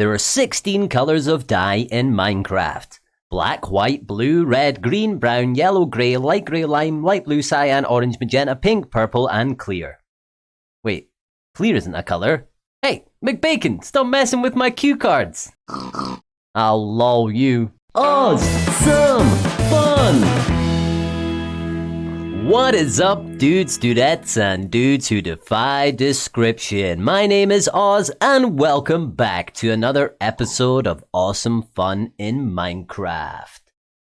There are 16 colors of dye in Minecraft. Black, white, blue, red, green, brown, yellow, grey, light grey, lime, light blue, cyan, orange, magenta, pink, purple, and clear. Wait, clear isn't a colour. Hey, McBacon, stop messing with my cue cards. I'll lol you. Awesome fun! What is up, dudes, dudettes, and dudes who defy description? My name is Oz, and welcome back to another episode of Awesome Fun in Minecraft.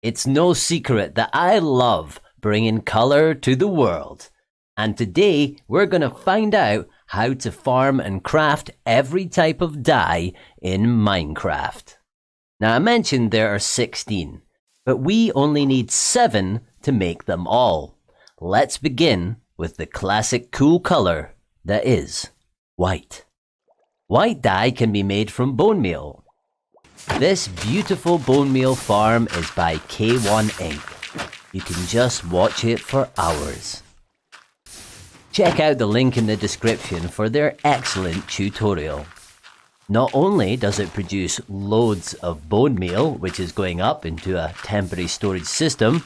It's no secret that I love bringing color to the world. And today, we're going to find out how to farm and craft every type of dye in Minecraft. Now, I mentioned there are 16, but we only need 7 to make them all. Let's begin with the classic cool color that is white. White dye can be made from bonemeal. This beautiful bonemeal farm is by K1 Ink. You can just watch it for hours. Check out the link in the description for their excellent tutorial. Not only does it produce loads of bonemeal, which is going up into a temporary storage system,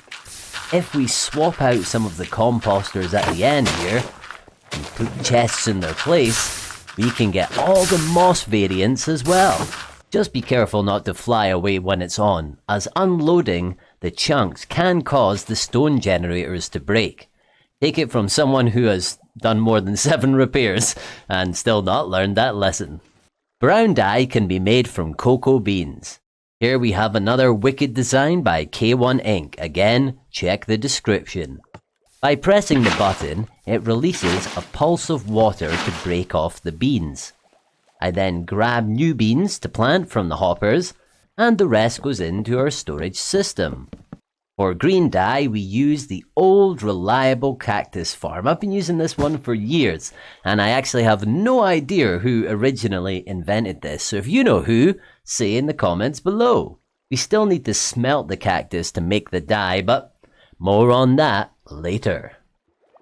if we swap out some of the composters at the end here and put chests in their place, we can get all the moss variants as well. Just be careful not to fly away when it's on, as unloading the chunks can cause the stone generators to break. Take it from someone who has done more than 7 repairs and still not learned that lesson. Brown dye can be made from cocoa beans. Here we have another wicked design by K1 Ink. Again, check the description. By pressing the button, it releases a pulse of water to break off the beans. I then grab new beans to plant from the hoppers, and the rest goes into our storage system. For green dye, we use the old reliable cactus farm. I've been using this one for years, and I actually have no idea who originally invented this. So if you know who, say in the comments below. We still need to smelt the cactus to make the dye, but more on that later.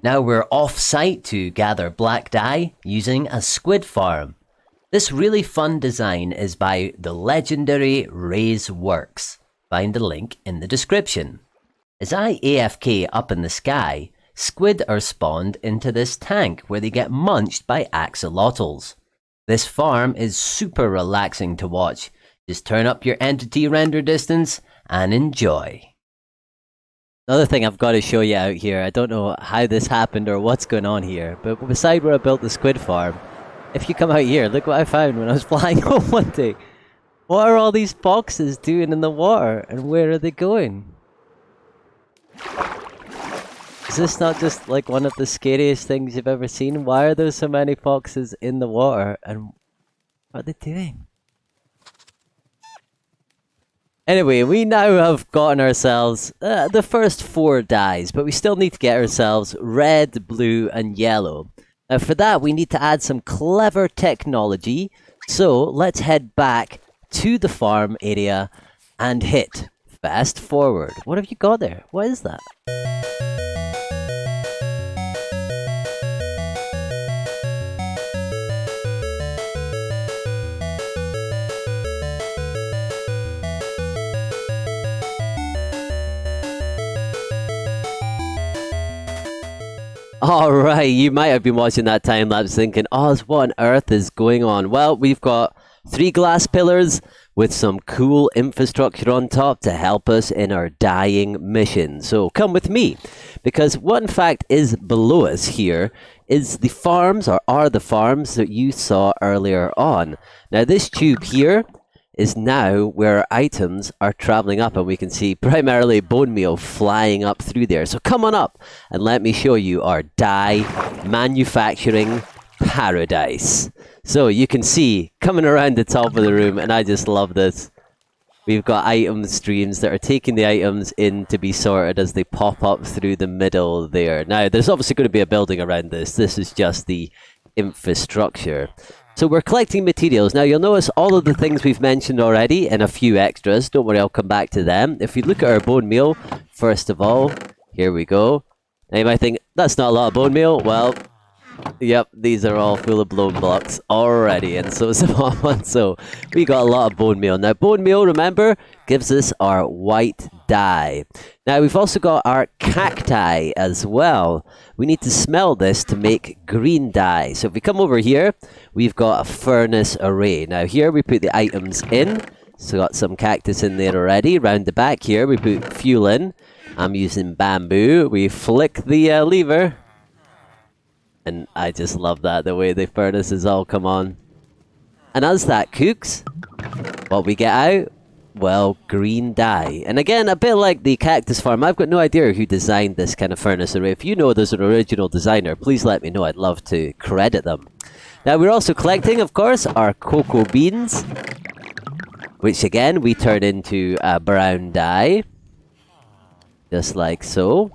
Now we're off-site to gather black dye using a squid farm. This really fun design is by the legendary Ray's Works. Find the link in the description. As I AFK up in the sky, squid are spawned into this tank where they get munched by axolotls. This farm is super relaxing to watch. Just turn up your entity render distance and enjoy. Another thing I've got to show you out here, I don't know how this happened or what's going on here, but beside where I built the squid farm, if you come out here, look what I found when I was flying home one day. What are all these foxes doing in the water, and where are they going? Is this not just like one of the scariest things you've ever seen? Why are there so many foxes in the water, and what are they doing? Anyway, we now have gotten ourselves the first 4 dyes, but we still need to get ourselves red, blue, and yellow. Now for that, we need to add some clever technology. So let's head back to the farm area and hit fast forward. What have you got there? What is that? Alright, you might have been watching that time lapse thinking, Oz, what on earth is going on? Well, we've got 3 glass pillars with some cool infrastructure on top to help us in our dyeing mission. So come with me, because what in fact is below us here is the farms, or are the farms that you saw earlier on. Now this tube here is now where our items are traveling up, and we can see primarily bonemeal flying up through there. So come on up and let me show you our dye manufacturing paradise. So you can see coming around the top of the room, and I just love this. We've got item streams that are taking the items in to be sorted as they pop up through the middle there. Now there's obviously going to be a building around this. This is just the infrastructure. So we're collecting materials. Now you'll notice all of the things we've mentioned already and a few extras. Don't worry, I'll come back to them. If you look at our bone meal, first of all, here we go. Now you might think, that's not a lot of bone meal. Well, Yep, these are all full of blown blocks already, and so some hot ones. So we got a lot of bone meal. Now, bone meal, remember, gives us our white dye. Now, we've also got our cacti as well. We need to smell this to make green dye. So if we come over here, we've got a furnace array. Now, here we put the items in. So got some cactus in there already. Round the back here, we put fuel in. I'm using bamboo. We flick the lever. And I just love that, the way the furnaces all come on. And as that cooks, what we get out? Well, green dye. And again, a bit like the cactus farm, I've got no idea who designed this kind of furnace array. If you know there's an original designer, please let me know. I'd love to credit them. Now, we're also collecting, of course, our cocoa beans, which again, we turn into a brown dye. Just like so.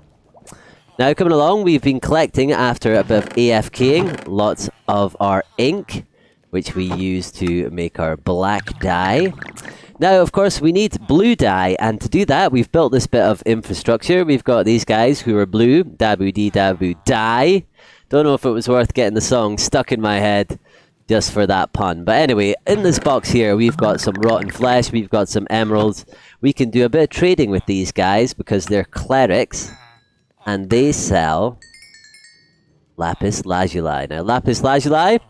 Now, coming along, we've been collecting, after a bit of AFKing, lots of our ink, which we use to make our black dye. Now, of course, we need blue dye, and to do that, we've built this bit of infrastructure. We've got these guys who are blue, dabu-dee-dabu dye. Don't know if it was worth getting the song stuck in my head just for that pun. But anyway, in this box here, we've got some rotten flesh, we've got some emeralds. We can do a bit of trading with these guys because they're clerics. And they sell lapis lazuli. Now, lapis lazuli,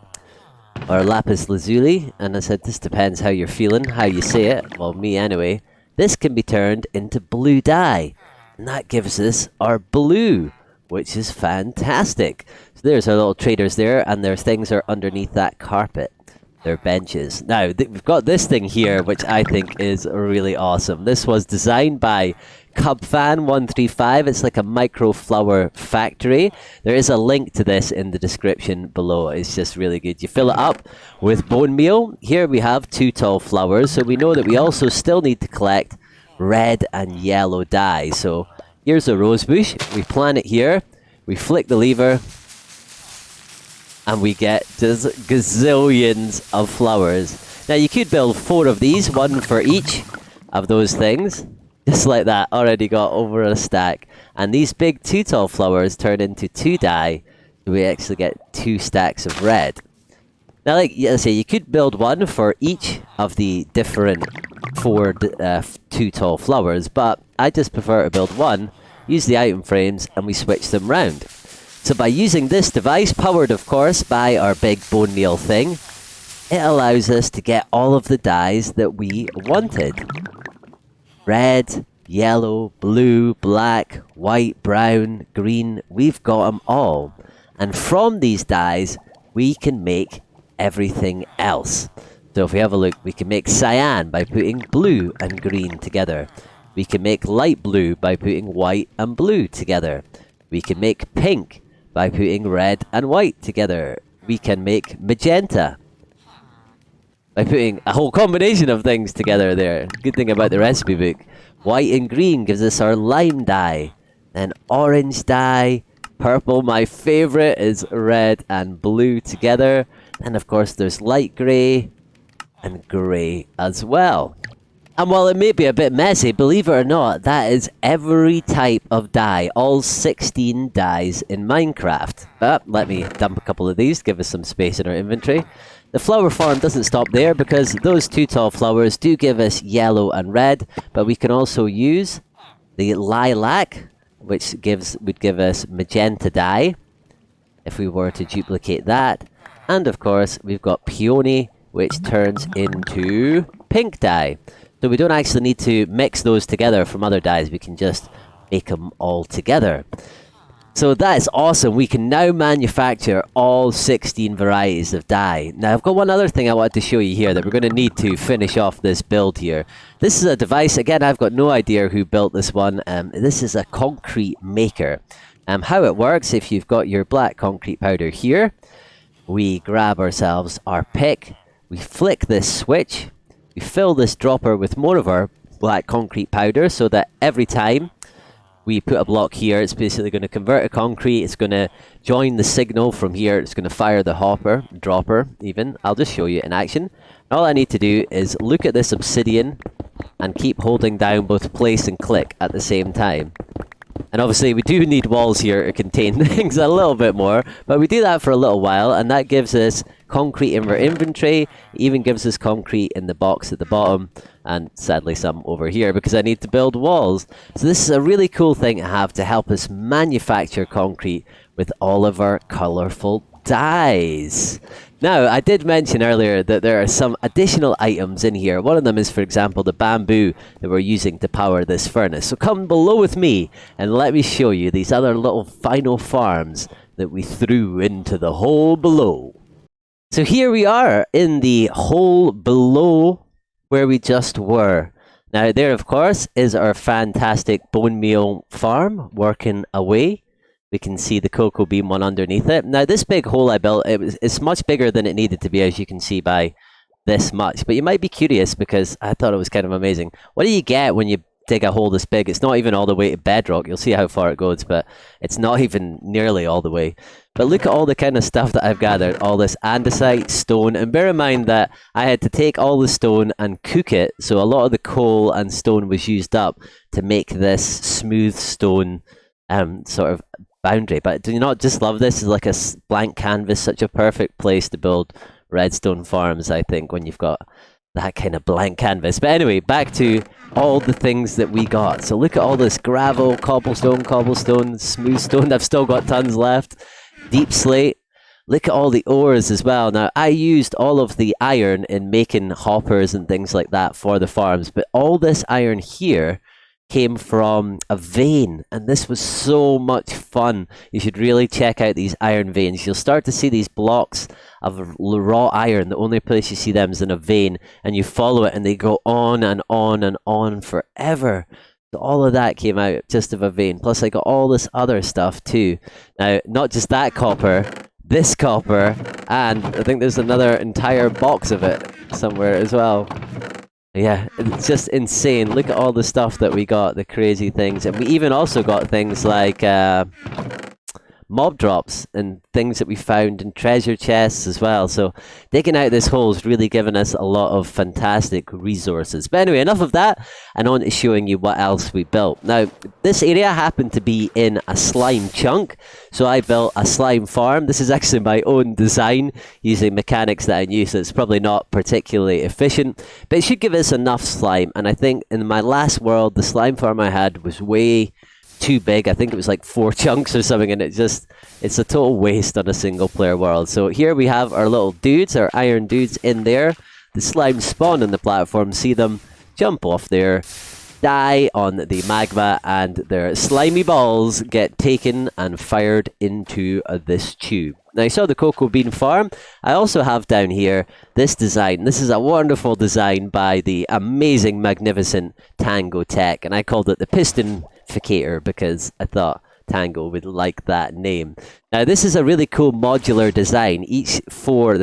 or lapis lazuli, and I said this depends how you're feeling, how you say it. Well, me anyway. This can be turned into blue dye, and that gives us our blue, which is fantastic. So there's our little traders there, and their things are underneath that carpet. Their benches. Now, we've got this thing here, which I think is really awesome. This was designed by Cubfan135. It's like a micro flower factory. There is a link to this in the description below. It's just really good. You fill it up with bone meal. Here we have 2 tall flowers, so we know that we also still need to collect red and yellow dye. So here's a rose bush. We plant it here. We flick the lever. And we get just gazillions of flowers. Now, you could build 4 of these, 1 for each of those things. Just like that, already got over a stack. And these big 2 tall flowers turn into 2 dye. So we actually get 2 stacks of red. Now, like I say, you could build 1 for each of the different 4 2 tall flowers. But I just prefer to build 1, use the item frames, and we switch them round. So by using this device, powered of course by our big bone meal thing, it allows us to get all of the dyes that we wanted. Red, yellow, blue, black, white, brown, green, we've got them all. And from these dyes, we can make everything else. So if we have a look, we can make cyan by putting blue and green together. We can make light blue by putting white and blue together. We can make pink by putting red and white together. We can make magenta by putting a whole combination of things together there. Good thing about the recipe book. White and green gives us our lime dye. Then orange dye. Purple, my favorite, is red and blue together. And of course there's light grey and grey as well. And while it may be a bit messy, believe it or not, that is every type of dye, all 16 dyes in Minecraft. But let me dump a couple of these to give us some space in our inventory. The flower farm doesn't stop there because those 2 tall flowers do give us yellow and red, but we can also use the lilac, which would give us magenta dye, if we were to duplicate that. And of course, we've got peony, which turns into pink dye. So we don't actually need to mix those together from other dyes. We can just make them all together. So that is awesome. We can now manufacture all 16 varieties of dye. Now, I've got one other thing I wanted to show you here that we're going to need to finish off this build here. This is a device. Again, I've got no idea who built this one. This is a concrete maker. How it works, if you've got your black concrete powder here, we grab ourselves our pick, we flick this switch, we fill this dropper with more of our black concrete powder so that every time we put a block here, it's basically going to convert to concrete. It's going to join the signal from here. It's going to fire the dropper even. I'll just show you in action. All I need to do is look at this obsidian and keep holding down both place and click at the same time. And obviously we do need walls here to contain things a little bit more, but we do that for a little while, and that gives us concrete in our inventory, even gives us concrete in the box at the bottom, and sadly some over here because I need to build walls. So this is a really cool thing to have to help us manufacture concrete with all of our colourful dyes. Now, I did mention earlier that there are some additional items in here. One of them is, for example, the bamboo that we're using to power this furnace. So come below with me and let me show you these other little final farms that we threw into the hole below. So here we are in the hole below where we just were. Now there, of course, is our fantastic bone meal farm working away. We can see the cocoa bean one underneath it. Now this big hole I built, it's much bigger than it needed to be, as you can see by this much. But you might be curious because I thought it was kind of amazing. What do you get when you dig a hole this big? It's not even all the way to bedrock. You'll see how far it goes, but it's not even nearly all the way. But look at all the kind of stuff that I've gathered. All this andesite, stone, and bear in mind that I had to take all the stone and cook it. So a lot of the coal and stone was used up to make this smooth stone sort of boundary. But do you not just love this? It's like a blank canvas, such a perfect place to build redstone farms, I think, when you've got that kind of blank canvas. But anyway, back to all the things that we got. So look at all this gravel, cobblestone, smooth stone. I've still got tons left. Deep slate. Look at all the ores as well. Now, I used all of the iron in making hoppers and things like that for the farms, but all this iron here came from a vein, and this was so much fun. You should really check out these iron veins. You'll start to see these blocks of raw iron. The only place you see them is in a vein, and you follow it and they go on and on and on forever. So all of that came out just of a vein. Plus I got all this other stuff too. Now, not just that copper, this copper, and I think there's another entire box of it somewhere as well. Yeah, it's just insane. Look at all the stuff that we got, the crazy things. And we even also got things like mob drops and things that we found in treasure chests as well. So digging out this hole has really given us a lot of fantastic resources. But anyway, enough of that, and on to showing you what else we built. Now, this area happened to be in a slime chunk, so I built a slime farm. This is actually my own design using mechanics that I knew, so it's probably not particularly efficient, but it should give us enough slime. And I think in my last world, the slime farm I had was way too big. I think it was like 4 chunks or something, and it's a total waste on a single player world. So here we have our little dudes, our iron dudes in there. The slime spawn on the platform, see them jump off there, die on the magma, and their slimy balls get taken and fired into this tube. Now, you saw the cocoa bean farm. I also have down here this design. This is a wonderful design by the amazing, magnificent Tango Tech, and I called it the Pistonficator because I thought Tango would like that name. Now, this is a really cool modular design. There's 4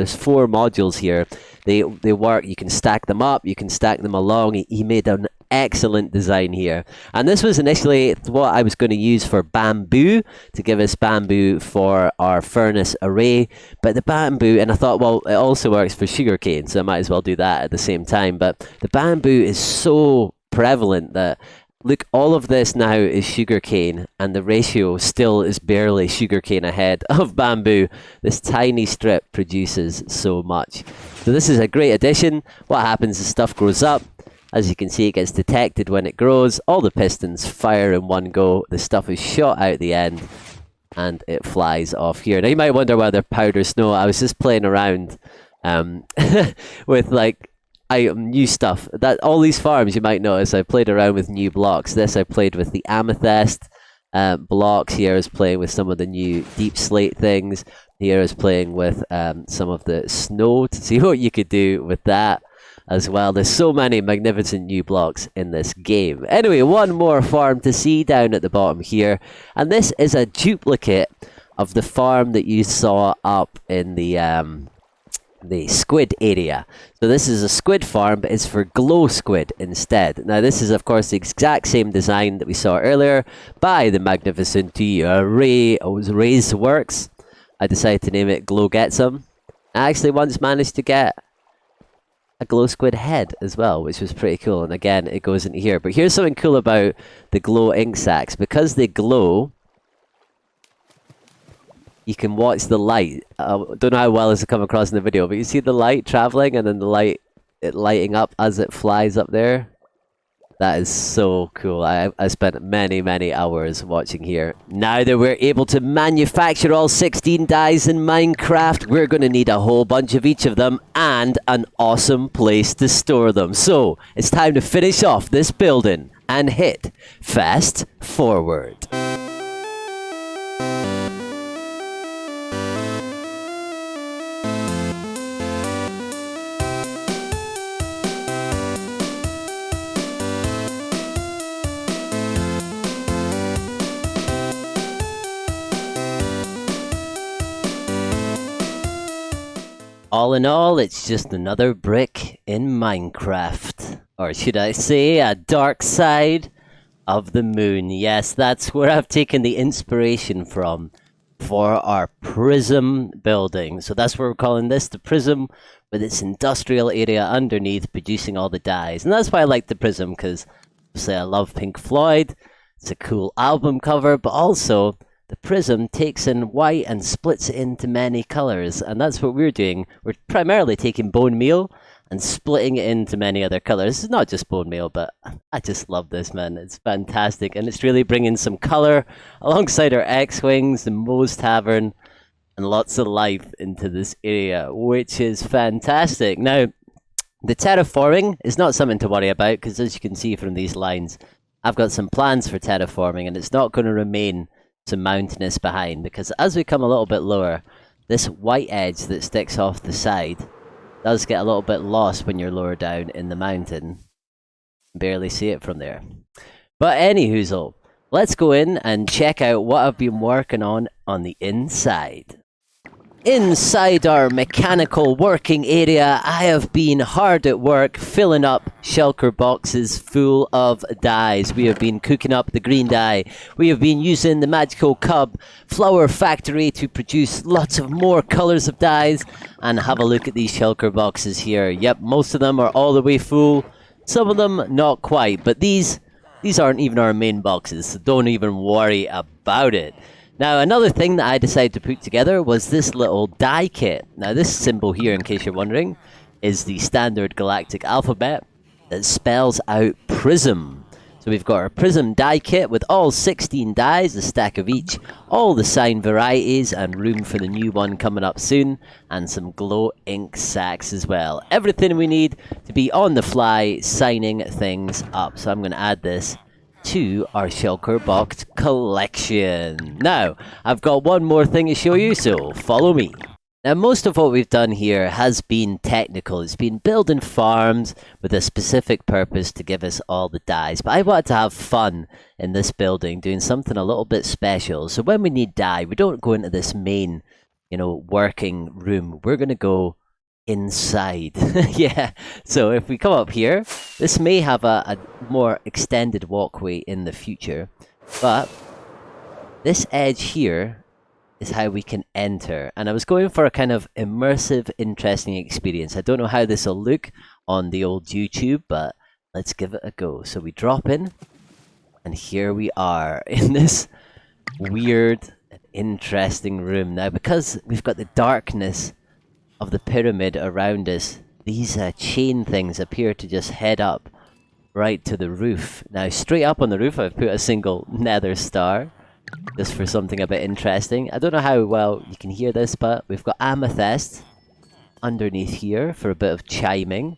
modules here. They work. You can stack them up. You can stack them along. He made an excellent design here, and this was initially what I was going to use for bamboo, to give us bamboo for our furnace array. But the bamboo, and I thought, well, it also works for sugarcane, so I might as well do that at the same time. But the bamboo is so prevalent that, look, all of this now is sugarcane, and the ratio still is barely sugarcane ahead of bamboo. This tiny strip produces so much. So this is a great addition. What happens is stuff grows up. As you can see, it gets detected when it grows. All the pistons fire in one go. The stuff is shot out the end, and it flies off here. Now, you might wonder why they're powder snow. I was just playing around with like new stuff. That all these farms, you might notice, I played around with new blocks. This I played with the amethyst blocks. Here I was playing with some of the new deep slate things. Here I was playing with some of the snow to see what you could do with that as well. There's so many magnificent new blocks in this game. Anyway, one more farm to see down at the bottom here, and this is a duplicate of the farm that you saw up in the squid area. So this is a squid farm, but it's for glow squid instead. Now this is of course the exact same design that we saw earlier by the magnificent Ray's Works. I decided to name it Glow Get Some. I actually once managed to get a glow squid head as well, which was pretty cool. And again, it goes into here. But here's something cool about the glow ink sacs. Because they glow, you can watch the light. Don't know how well this will come across in the video, but you see the light traveling and then the light lighting up as it flies up there. That is so cool. I spent many hours watching here. Now that we're able to manufacture all 16 dyes in Minecraft, we're going to need a whole bunch of each of them and an awesome place to store them. So it's time to finish off this building and hit fast forward. All in all, it's just another brick in Minecraft. Or should I say, a dark side of the moon. Yes, that's where I've taken the inspiration from for our Prism building. So that's where we're calling this the Prism, with its industrial area underneath producing all the dyes. And that's why I like the Prism, because obviously I love Pink Floyd. It's a cool album cover, but also the Prism takes in white and splits it into many colours, and that's what we're doing. We're primarily taking bonemeal and splitting it into many other colours. It's not just bonemeal, but I just love this, man. It's fantastic, and it's really bringing some colour alongside our X-Wings, the Moe's Tavern, and lots of life into this area, which is fantastic. Now, the terraforming is not something to worry about, because as you can see from these lines, I've got some plans for terraforming, and it's not going to remain some mountainous behind, because as we come a little bit lower, this white edge that sticks off the side does get a little bit lost when you're lower down in the mountain. Barely see it from there. But anyhoozle, let's go in and check out what I've been working on the inside. Inside our mechanical working area, I have been hard at work filling up shulker boxes full of dyes. We have been cooking up the green dye. We have been using the magical cub flower factory to produce lots of more colors of dyes. And have a look at these shulker boxes here. Yep, most of them are all the way full. Some of them not quite, but these aren't even our main boxes, so don't even worry about it. Now, another thing that I decided to put together was this little dye kit. Now, this symbol here, in case you're wondering, is the standard galactic alphabet that spells out Prism. So we've got our Prism dye kit with all 16 dyes, a stack of each, all the sign varieties, and room for the new one coming up soon, and some glow ink sacs as well. Everything we need to be on the fly signing things up. So I'm going to add this to our shulker box collection. Now, I've got one more thing to show you, so follow me. Now, most of what we've done here has been technical. It's been building farms with a specific purpose to give us all the dyes. But I wanted to have fun in this building, doing something a little bit special. So when we need dye, we don't go into this main, working room. We're going to go inside. Yeah, so if we come up here, this may have a more extended walkway in the future, but this edge here is how we can enter. And I was going for a kind of immersive, interesting experience. I don't know how this will look on the old YouTube, but let's give it a go. So we drop in, and here we are in this weird and interesting room. Now, because we've got the darkness of the pyramid around us, these chain things appear to just head up right to the roof. Now, straight up on the roof, I've put a single nether star, just for something a bit interesting. I don't know how well you can hear this, but we've got amethyst underneath here for a bit of chiming,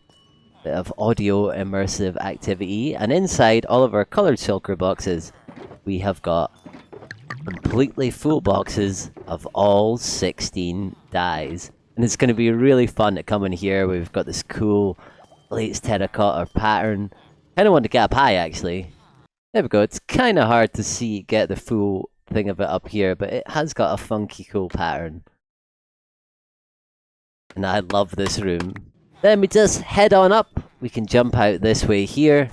bit of audio immersive activity. And inside all of our colored shulker boxes, we have got completely full boxes of all 16 dyes. And it's going to be really fun to come in here. We've got this cool plates terracotta pattern. Kind of want to get up high, actually. There we go. It's kind of hard to get the full thing of it up here, but it has got a funky, cool pattern. And I love this room. Then we just head on up. We can jump out this way here,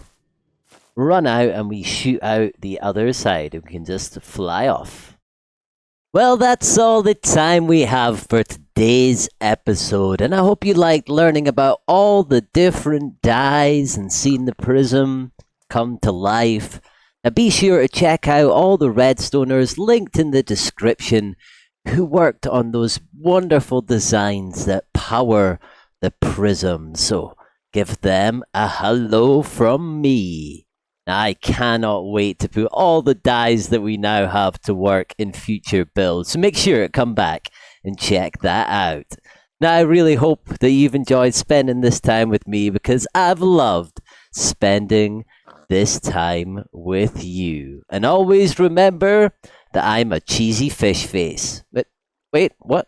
run out, and we shoot out the other side. And we can just fly off. Well, that's all the time we have for today's episode, and I hope you liked learning about all the different dyes and seeing the prism come to life. Now, be sure to check out all the Redstoners linked in the description who worked on those wonderful designs that power the prism. So, give them a hello from me. I cannot wait to put all the dyes that we now have to work in future builds. So make sure to come back and check that out. Now, I really hope that you've enjoyed spending this time with me because I've loved spending this time with you. And always remember that I'm a cheesy fish face. But wait, what?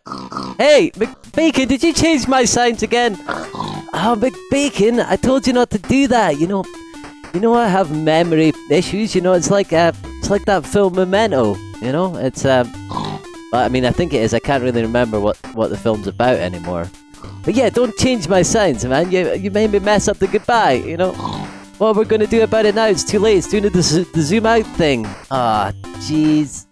Hey, McBacon, did you change my signs again? Oh, McBacon, I told you not to do that. You know I have memory issues. It's like that film Memento. I mean, I think it is. I can't really remember what the film's about anymore. But yeah, don't change my signs, man. You made me mess up the goodbye. What we're gonna do about it now? It's too late. It's doing the zoom out thing. Ah, jeez.